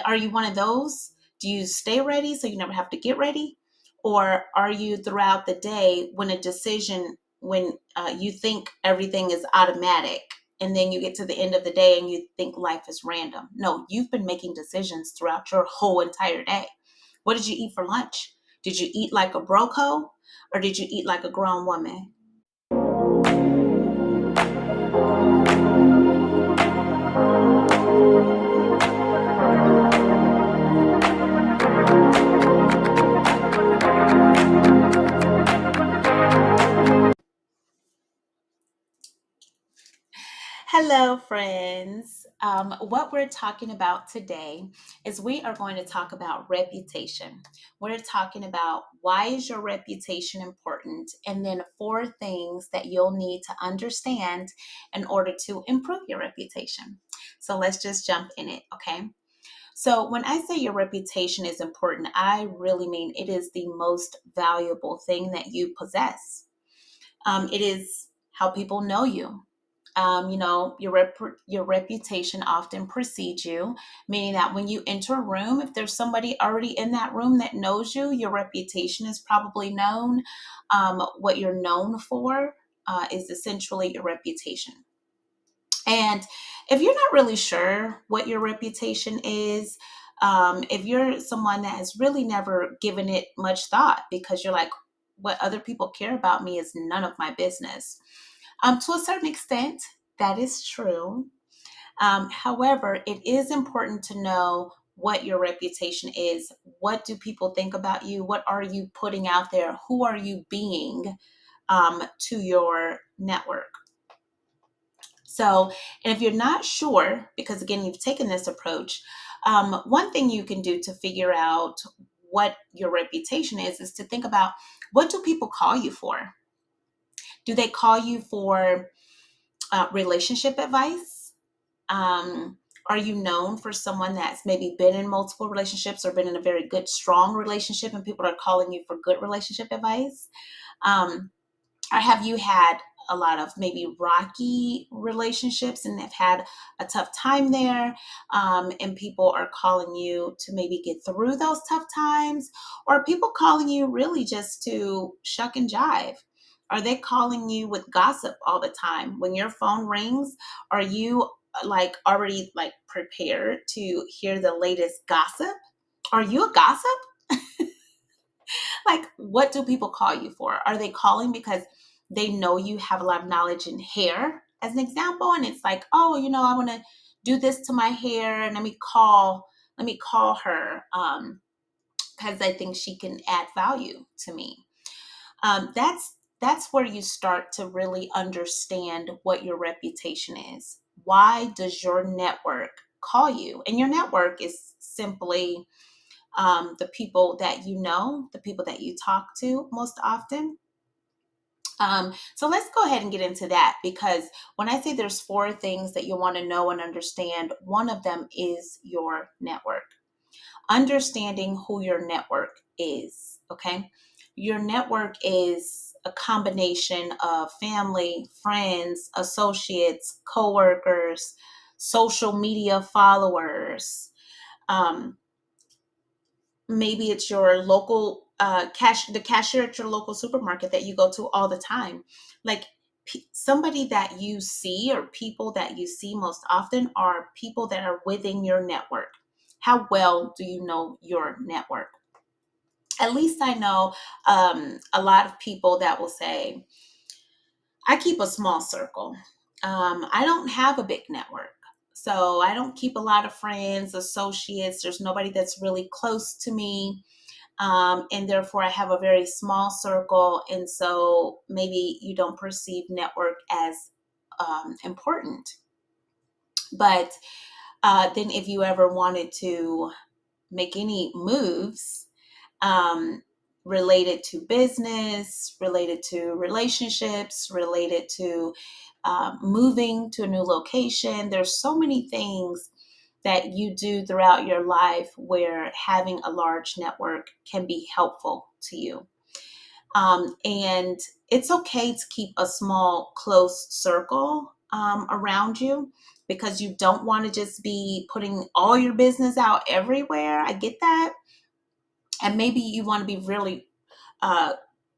Are you one of those? Do you stay ready so you never have to get ready? Or are you throughout the day when you think everything is automatic and then you get to the end of the day and you think life is random? No, you've been making decisions throughout your whole entire day. What did you eat for lunch? Did you eat like a broco or did you eat like a grown woman? Hello, friends. What we're talking about today is we are going to talk about reputation. We're talking about why is your reputation important, and then four things that you'll need to understand in order to improve your reputation. So let's just jump in it, okay? So when I say your reputation is important, I really mean it is the most valuable thing that you possess. It is how people know you. Your reputation often precedes you, meaning that when you enter a room, if there's somebody already in that room that knows you, your reputation is probably known. What you're known for is essentially your reputation. And if you're not really sure what your reputation is, if you're someone that has really never given it much thought because you're like, what other people care about me is none of my business. To a certain extent, that is true. However, it is important to know what your reputation is. What do people think about you? What are you putting out there? Who are you being to your network? So, and if you're not sure, because again, you've taken this approach, one thing you can do to figure out what your reputation is to think about, what do people call you for? Do they call you for relationship advice? Are you known for someone that's maybe been in multiple relationships or been in a very good, strong relationship and people are calling you for good relationship advice? Um, or have you had a lot of maybe rocky relationships and have had a tough time there, and people are calling you to maybe get through those tough times? Or are people calling you really just to shuck and jive? Are they calling you with gossip all the time? When your phone rings, are you like already like prepared to hear the latest gossip? Are you a gossip? Like, what do people call you for? Are they calling because they know you have a lot of knowledge in hair, as an example? And it's like, oh, I want to do this to my hair, and let me call her because I think she can add value to me. That's where you start to really understand what your reputation is. Why does your network call you? And your network is simply the people that you know, the people that you talk to most often. So let's go ahead and get into that, because when I say there's four things that you want to know and understand, one of them is your network. Understanding who your network is, okay? Your network is a combination of family, friends, associates, coworkers, social media followers. Um, Maybe it's your local the cashier at your local supermarket that you go to all the time. Like, somebody that you see, or people that you see most often, are people that are within your network. How well do you know your network? At least I know a lot of people that will say, I keep a small circle. I don't have a big network. So I don't keep a lot of friends, associates. There's nobody that's really close to me. And therefore, I have a very small circle. And so maybe you don't perceive network as important. But then, if you ever wanted to make any moves, um, related to business, related to relationships, related to moving to a new location. There's so many things that you do throughout your life where having a large network can be helpful to you. And it's okay to keep a small, close circle around you. because you don't want to just be putting all your business out everywhere. I get that. And maybe you want to be really uh,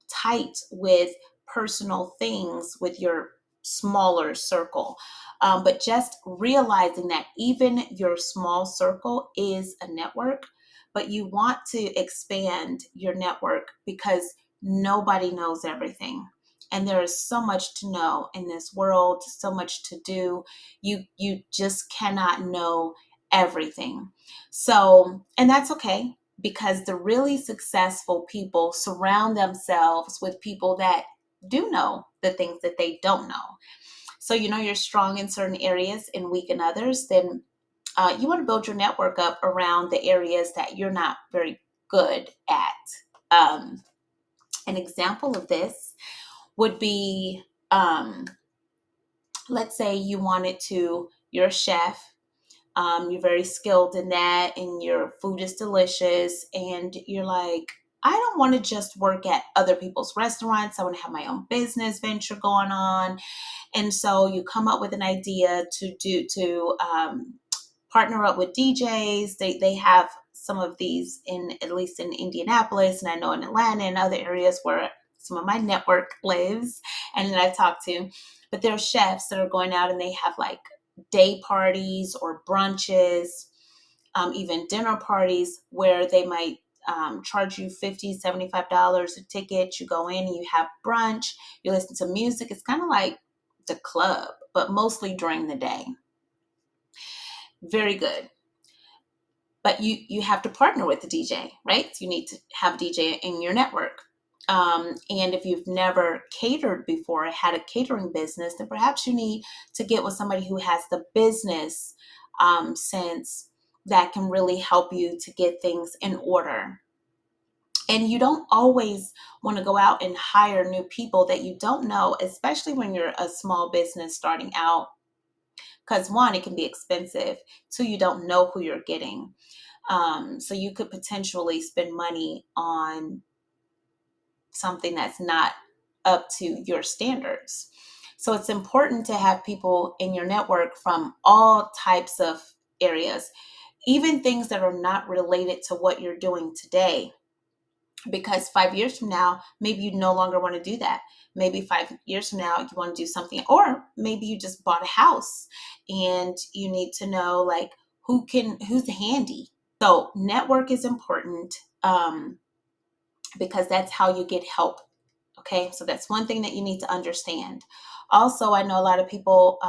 tight with personal things with your smaller circle. But just realizing that even your small circle is a network, but you want to expand your network because nobody knows everything. And there is so much to know in this world, so much to do. You just cannot know everything. So, and that's okay, because the really successful people surround themselves with people that do know the things that they don't know. So, you're strong in certain areas and weak in others, then you want to build your network up around the areas that you're not very good at. An example of this would be, let's say you're a chef. You're very skilled in that, and your food is delicious. And you're like, I don't want to just work at other people's restaurants. I want to have my own business venture going on. And so you come up with an idea to partner up with DJs. They have some of these in, at least in Indianapolis, and I know in Atlanta and other areas where some of my network lives and that I've talked to. But there are chefs that are going out and they have like day parties or brunches, even dinner parties where they might charge you $50, $75 a ticket. You go in and you have brunch, you listen to music. It's kind of like the club, but mostly during the day. Very good. But you have to partner with the DJ, right? You need to have a DJ in your network. And if you've never catered before, had a catering business, then perhaps you need to get with somebody who has the business sense that can really help you to get things in order. And you don't always want to go out and hire new people that you don't know, especially when you're a small business starting out. Because one, it can be expensive. Two, you don't know who you're getting. So you could potentially spend money on something that's not up to your standards. So it's important to have people in your network from all types of areas, even things that are not related to what you're doing today. Because 5 years from now, maybe you no longer want to do that. Maybe 5 years from now, you want to do something, or maybe you just bought a house and you need to know like who's handy. So network is important, because that's how you get help. Okay, so that's one thing that you need to understand. Also, I know a lot of people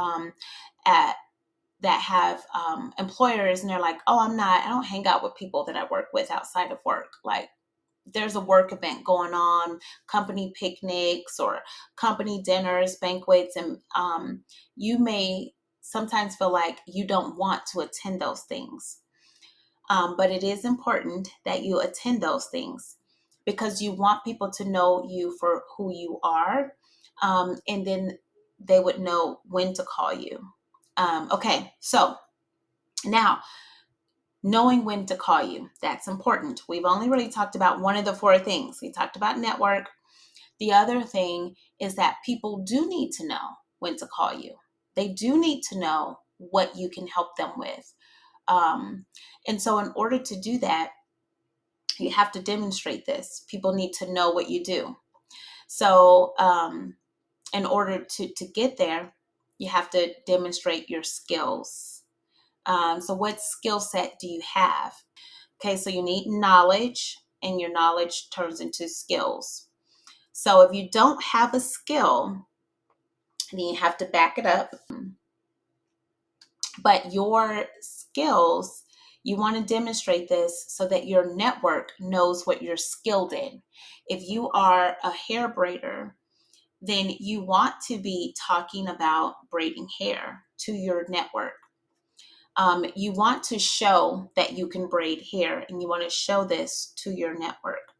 at that have employers, and they're like, oh, I don't hang out with people that I work with outside of work. Like, there's a work event going on, company picnics or company dinners, banquets, and you may sometimes feel like you don't want to attend those things. But it is important that you attend those things because you want people to know you for who you are. And then they would know when to call you. Okay, so now knowing when to call you, that's important. We've only really talked about one of the four things. We talked about network. The other thing is that people do need to know when to call you. They do need to know what you can help them with. And so in order to do that, you have to demonstrate this. People need to know what you do. So in order to get there, you have to demonstrate your skills. So what skill set do you have? Okay, so you need knowledge, and your knowledge turns into skills. So if you don't have a skill, then you have to back it up. But your skills, you want to demonstrate this so that your network knows what you're skilled in. If you are a hair braider, then you want to be talking about braiding hair to your network. You want to show that you can braid hair, and you want to show this to your network.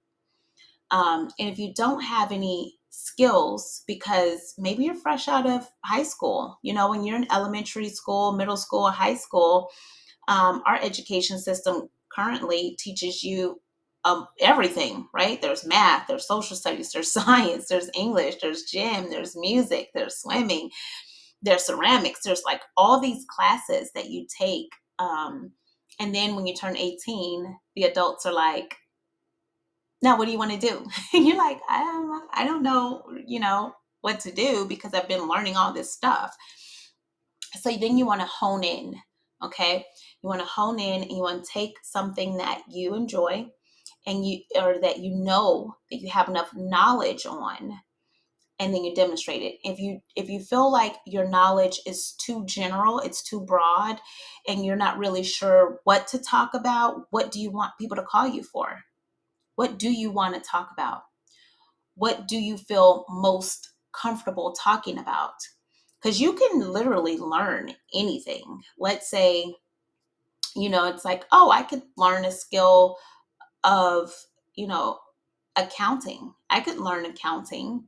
And if you don't have any skills, because maybe you're fresh out of high school, when you're in elementary school, middle school, high school, our education system currently teaches you everything, right? There's math, there's social studies, there's science, there's English, there's gym, there's music, there's swimming. there's ceramics, there's like all these classes that you take. And then when you turn 18, the adults are like, now what do you want to do? And you're like, I don't know, what to do because I've been learning all this stuff. So then you want to hone in, okay? You want to hone in and you want to take something that you enjoy and or that that you have enough knowledge on, and then you demonstrate it. If you feel like your knowledge is too general, it's too broad, and you're not really sure what to talk about, what do you want people to call you for? What do you want to talk about? What do you feel most comfortable talking about? Because you can literally learn anything. Let's say, it's like, oh, I could learn a skill of, you know, accounting. I could learn accounting.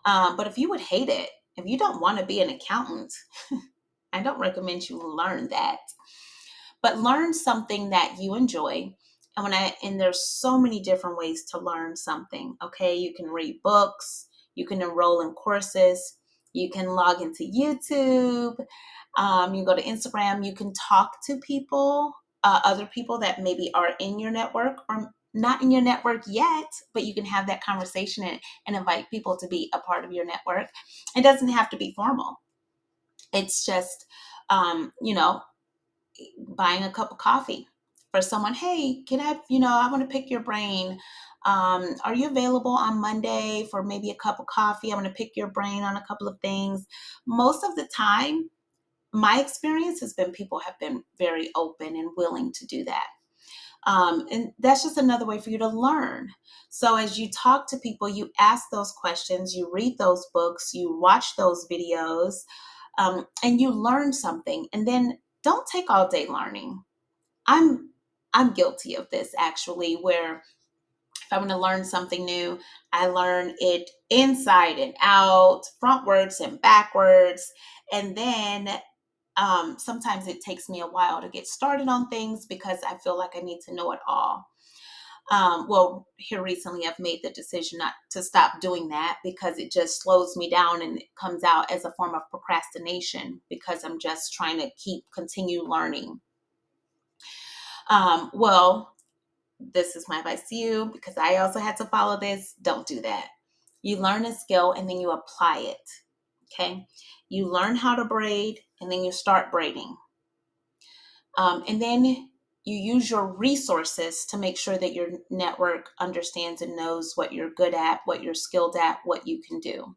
But if you would hate it, if you don't want to be an accountant, I don't recommend you learn that. But learn something that you enjoy. And there's so many different ways to learn something. Okay, you can read books, you can enroll in courses, you can log into YouTube, you go to Instagram, you can talk to people, other people that maybe are in your network or not in your network yet, but you can have that conversation and invite people to be a part of your network. It doesn't have to be formal. It's just, um, you know, buying a cup of coffee for someone. Hey, I want to pick your brain. Are you available on Monday for maybe a cup of coffee? I want to pick your brain on a couple of things. Most of the time, my experience has been people have been very open and willing to do that. And that's just another way for you to learn. So as you talk to people, you ask those questions, you read those books, you watch those videos, and you learn something. And then don't take all day learning. I'm guilty of this actually, where if I'm going to learn something new, I learn it inside and out, frontwards and backwards, and then sometimes it takes me a while to get started on things because I feel like I need to know it all. Well, here recently, I've made the decision not to stop doing that because it just slows me down and it comes out as a form of procrastination because I'm just trying to continue learning. Well, this is my advice to you because I also had to follow this. Don't do that. You learn a skill and then you apply it. Okay. You learn how to braid and then you start braiding. And then you use your resources to make sure that your network understands and knows what you're good at, what you're skilled at, what you can do.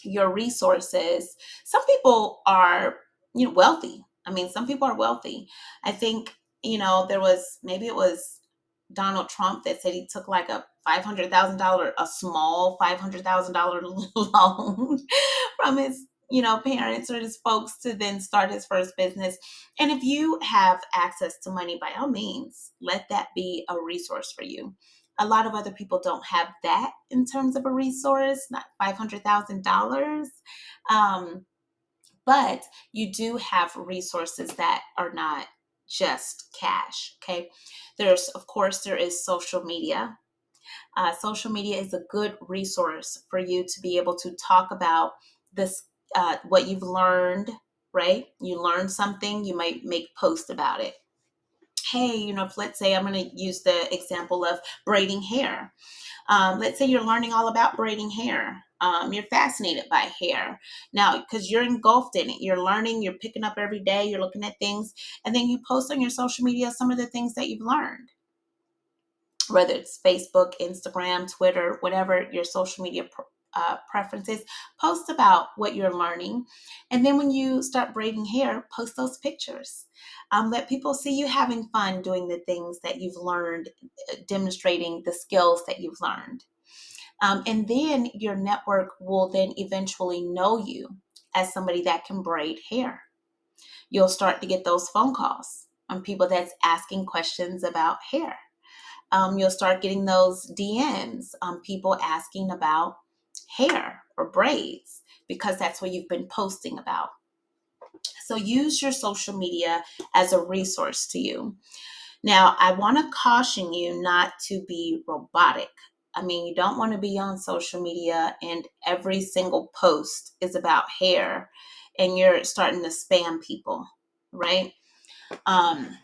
Your resources, some people are, wealthy. I mean, some people are wealthy. I think, maybe it was Donald Trump that said he took like a a small $500,000 loan from his, parents or his folks to then start his first business. And if you have access to money, by all means, let that be a resource for you. A lot of other people don't have that in terms of a resource, not $500,000. But you do have resources that are not just cash. Okay. Of course, there is social media. Social media is a good resource for you to be able to talk about this, what you've learned, right? You learn something, you might make posts about it. Hey, if let's say I'm going to use the example of braiding hair. Let's say you're learning all about braiding hair. You're fascinated by hair now because you're engulfed in it. You're learning, you're picking up every day, you're looking at things, and then you post on your social media some of the things that you've learned, whether it's Facebook, Instagram, Twitter, whatever your social media preferences. Post about what you're learning. And then when you start braiding hair, post those pictures. Let people see you having fun doing the things that you've learned, demonstrating the skills that you've learned. And then your network will then eventually know you as somebody that can braid hair. You'll start to get those phone calls on people that's asking questions about hair. You'll start getting those DMs on people asking about hair or braids because that's what you've been posting about. So use your social media as a resource to you. Now, I want to caution you not to be robotic. I mean, you don't want to be on social media and every single post is about hair and you're starting to spam people, right? Um,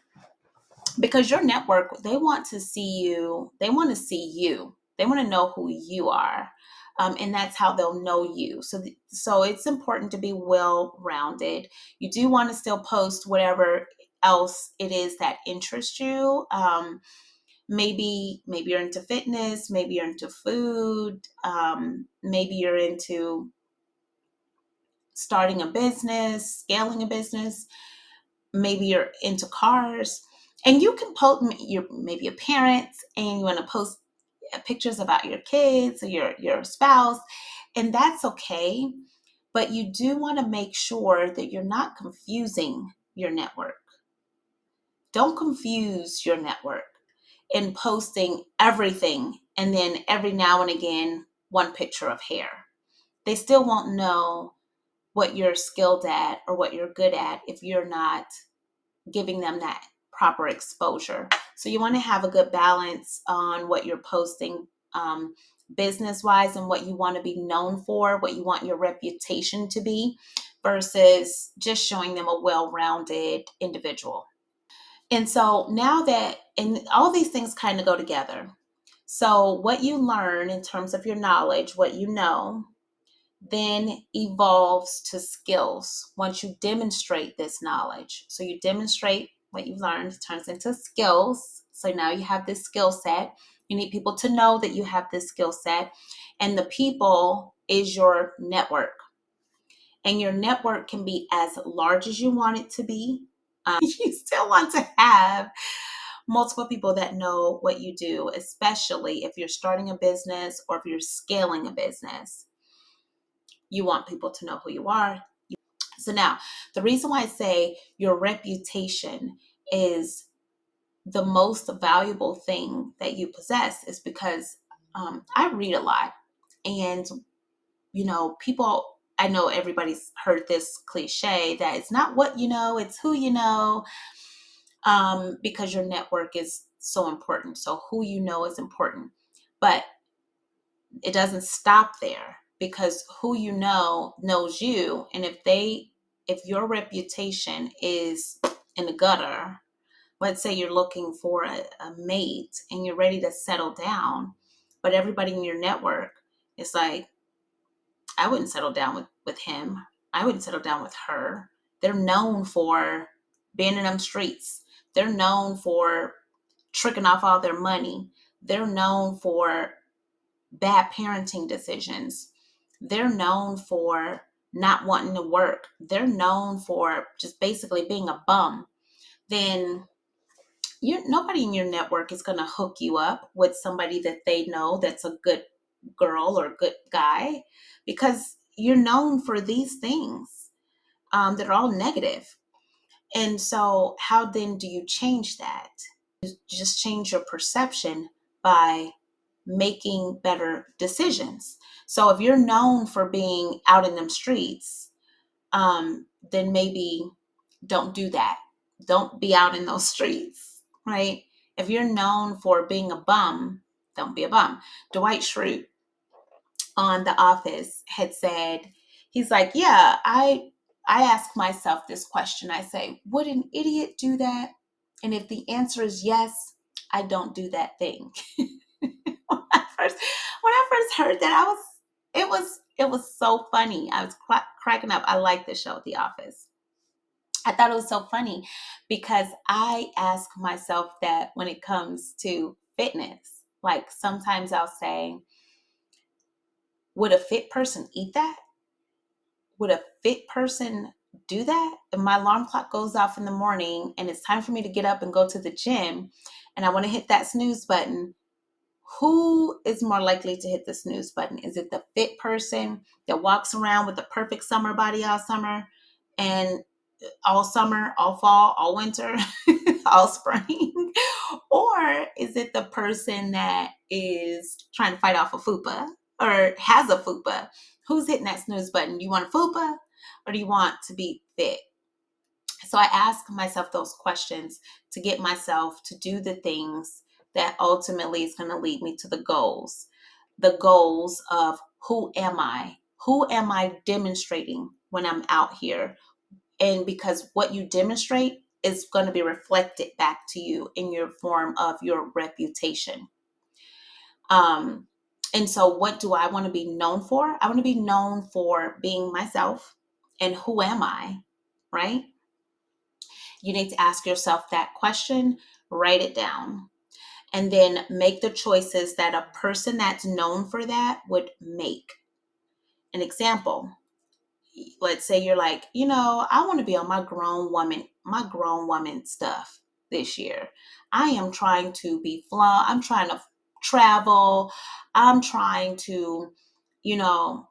because your network, they want to see you, they want to see you, they want to know who you are. And that's how they'll know you. So it's important to be well rounded. You do want to still post whatever else it is that interests you. Maybe you're into fitness, maybe you're into food, maybe you're into starting a business, scaling a business, maybe you're into cars, and you can post, you're maybe a parent and you want to post pictures about your kids or your spouse, and that's okay. But you do want to make sure that you're not confusing your network. Don't confuse your network in posting everything and then every now and again one picture of hair. They still won't know what you're skilled at or what you're good at if you're not giving them that proper exposure. So you want to have a good balance on what you're posting, business wise, and what you want to be known for, what you want your reputation to be, versus just showing them a well rounded individual. And so now that, and all these things kind of go together. So what you learn in terms of your knowledge, what you know, then evolves to skills once you demonstrate this knowledge. So you demonstrate what you've learned, it turns into skills. So now you have this skill set. You need people to know that you have this skill set. And the people is your network. And your network can be as large as you want it to be. You still want to have multiple people that know what you do, especially if you're starting a business or if you're scaling a business. You want people to know who you are. So now, the reason why I say your reputation is the most valuable thing that you possess is because I read a lot. And, people, I know everybody's heard this cliche that it's not what you know, it's who you know, because your network is so important. So who you know is important. But it doesn't stop there, because who you know knows you. And if your reputation is in the gutter, let's say you're looking for a mate and you're ready to settle down, but everybody in your network is like, I wouldn't settle down with him, I wouldn't settle down with her. They're known for being in them streets, they're known for tricking off all their money, they're known for bad parenting decisions. They're known for not wanting to work. They're known for just basically being a bum. Then nobody in your network is going to hook you up with somebody that they know that's a good girl or good guy, because you're known for these things that are all negative. And so, how then do you change that? You just change your perception by making better decisions. So if you're known for being out in them streets, then maybe don't do that. Don't be out in those streets, right? If you're known for being a bum, don't be a bum. Dwight Schrute on The Office had said, he's like, yeah, I ask myself this question. I say, would an idiot do that? And if the answer is yes, I don't do that thing. When I first heard that, it was so funny. I was cracking up. I like the show The Office. I thought it was so funny because I ask myself that when it comes to fitness. Like sometimes I'll say, would a fit person eat that? Would a fit person do that? If my alarm clock goes off in the morning and it's time for me to get up and go to the gym and I want to hit that snooze button, who is more likely to hit the snooze button? Is it the fit person that walks around with the perfect summer body all summer and all summer, all fall, all winter, all spring? Or is it the person that is trying to fight off a fupa or has a fupa? Who's hitting that snooze button? Do you want a fupa or do you want to be fit? So I ask myself those questions to get myself to do the things that ultimately is going to lead me to the goals. the goals of who am I? Who am I demonstrating when I'm out here? And because what you demonstrate is going to be reflected back to you in your form of your reputation. Um, and so, what do I want to be known for? I want to be known for being myself. And who am I? Right? You need to ask yourself that question, write it down, and then make the choices that a person that's known for that would make. An example, let's say you're like, I want to be on my grown woman stuff this year. I am trying to be flung, I'm trying to travel, I'm trying to, you know,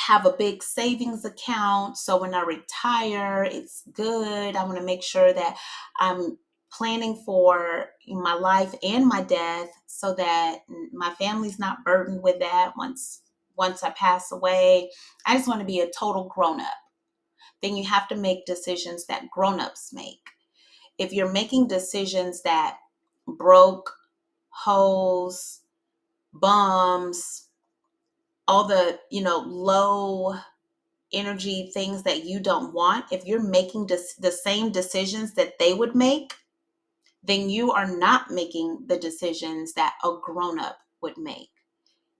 have a big savings account. So when I retire, it's good. I want to make sure that I'm planning for my life and my death so that my family's not burdened with that once I pass away. I just want to be a total grown up. Then you have to make decisions that grown-ups make. If you're making decisions that broke, hoes, bums, all the, low energy things that you don't want, if you're making the same decisions that they would make, then you are not making the decisions that a grown-up would make.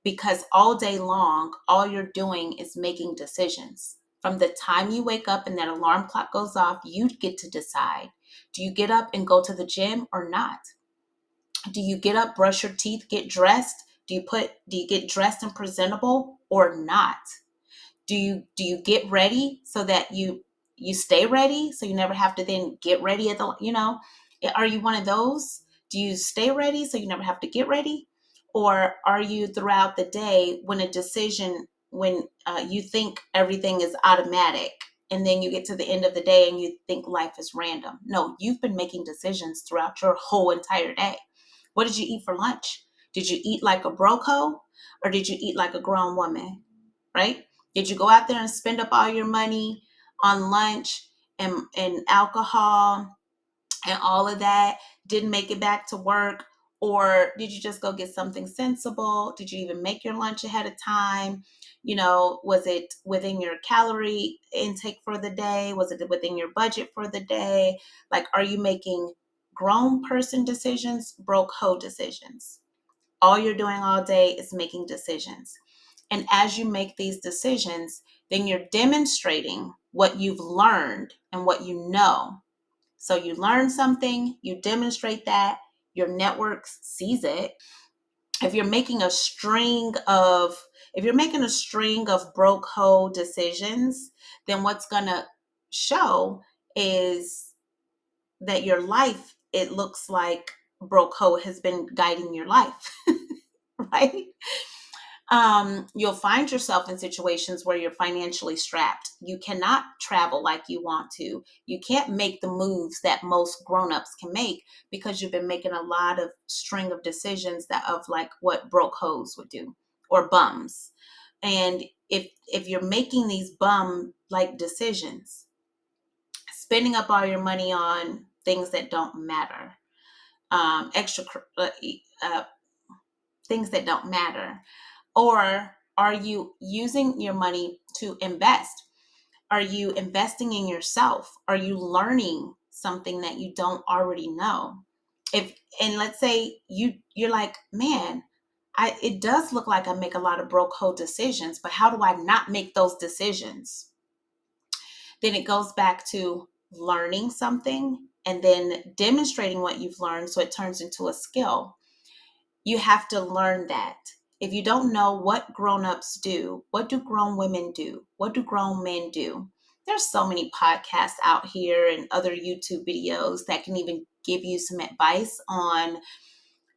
Because all day long, all you're doing is making decisions. From the time you wake up and that alarm clock goes off, you get to decide. Do you get up and go to the gym or not? Do you get up, brush your teeth, get dressed? Do you get dressed and presentable or not? Do you get ready so that you stay ready so you never have to then get ready are you one of those? Do you stay ready so you never have to get ready? Or are you throughout the day when you think everything is automatic, and then you get to the end of the day and you think life is random? No, you've been making decisions throughout your whole entire day. What did you eat for lunch? Did you eat like a broke hoe, or did you eat like a grown woman? Right? Did you go out there and spend up all your money on lunch and alcohol and all of that, didn't make it back to work? Or did you just go get something sensible? Did you even make your lunch ahead of time? Was it within your calorie intake for the day? Was it within your budget for the day? Like, are you making grown person decisions, broke hoe decisions? All you're doing all day is making decisions. And as you make these decisions, then you're demonstrating what you've learned and what you know. So you learn something, you demonstrate that, your network sees it. If you're making a string of broke hoe decisions, then what's going to show is that your life, it looks like broke hoe has been guiding your life. Right? You'll find yourself in situations where you're financially strapped. You cannot travel like you want to. You can't make the moves that most grown-ups can make because you've been making a lot of string of decisions that of like what broke hoes would do, or bums. And if you're making these bum like decisions, spending up all your money on things that don't matter, extra things that don't matter. Or are you using your money to invest? Are you investing in yourself? Are you learning something that you don't already know? And let's say you're like, man, it does look like I make a lot of broke hoe decisions, but how do I not make those decisions? Then it goes back to learning something and then demonstrating what you've learned so it turns into a skill. You have to learn that. If you don't know what grown-ups do, what do grown women do? What do grown men do? There's so many podcasts out here and other YouTube videos that can even give you some advice on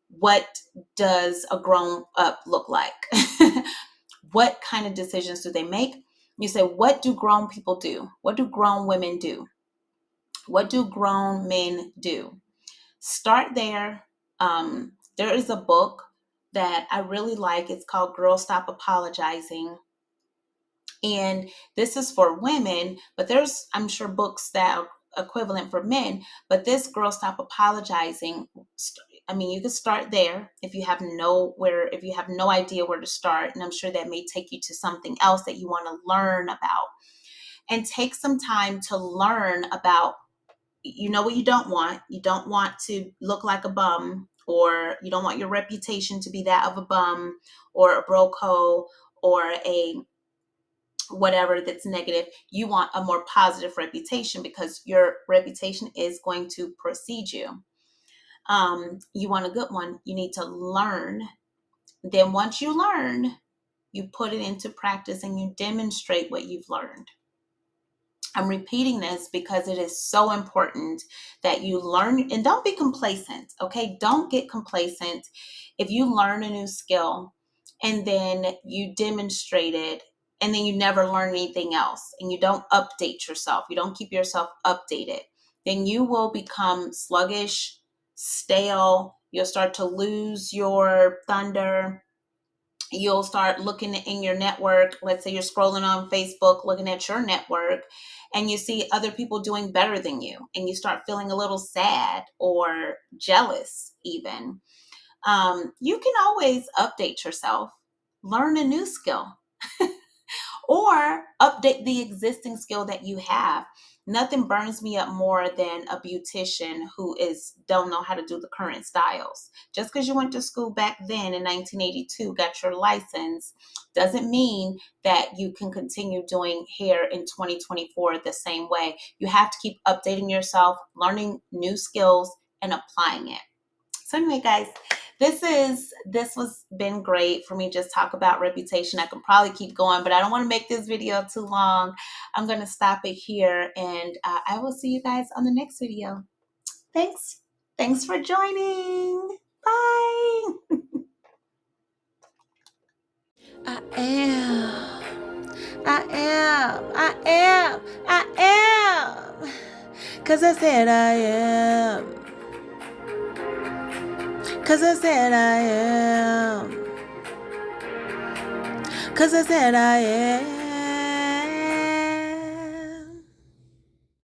what does a grown up look like? What kind of decisions do they make? You say, what do grown people do? What do grown women do? What do grown men do? Start there. There is a book that I really like. It's called Girl Stop Apologizing. And this is for women, but there's, I'm sure, books that are equivalent for men. But this Girl Stop Apologizing I mean, you can start there if you have no idea where to start. And I'm sure that may take you to something else that you want to learn about. And take some time to learn about, you know what you don't want. You don't want to look like a bum, or you don't want your reputation to be that of a bum or a broco or a whatever that's negative. You want a more positive reputation because your reputation is going to precede you. You want a good one. You need to learn. Then once you learn, you put it into practice and you demonstrate what you've learned. I'm repeating this because it is so important that you learn, and don't be complacent, okay? Don't get complacent. If you learn a new skill and then you demonstrate it and then you never learn anything else and you don't update yourself, you don't keep yourself updated, then you will become sluggish, stale. You'll start to lose your thunder. You'll start looking in your network. Let's say you're scrolling on Facebook, looking at your network, and you see other people doing better than you, and you start feeling a little sad or jealous, even. You can always update yourself, learn a new skill, or update the existing skill that you have. Nothing burns me up more than a beautician who don't know how to do the current styles. Just because you went to school back then in 1982, got your license, doesn't mean that you can continue doing hair in 2024 the same way. You have to keep updating yourself, learning new skills, and applying it. So anyway, guys, this was been great for me. Just talk about reputation. I can probably keep going, but I don't want to make this video too long. I'm going to stop it here, and I will see you guys on the next video. Thanks for joining. Bye. I am. 'Cause I said I am. 'Cause I said I am. 'Cause I said I am.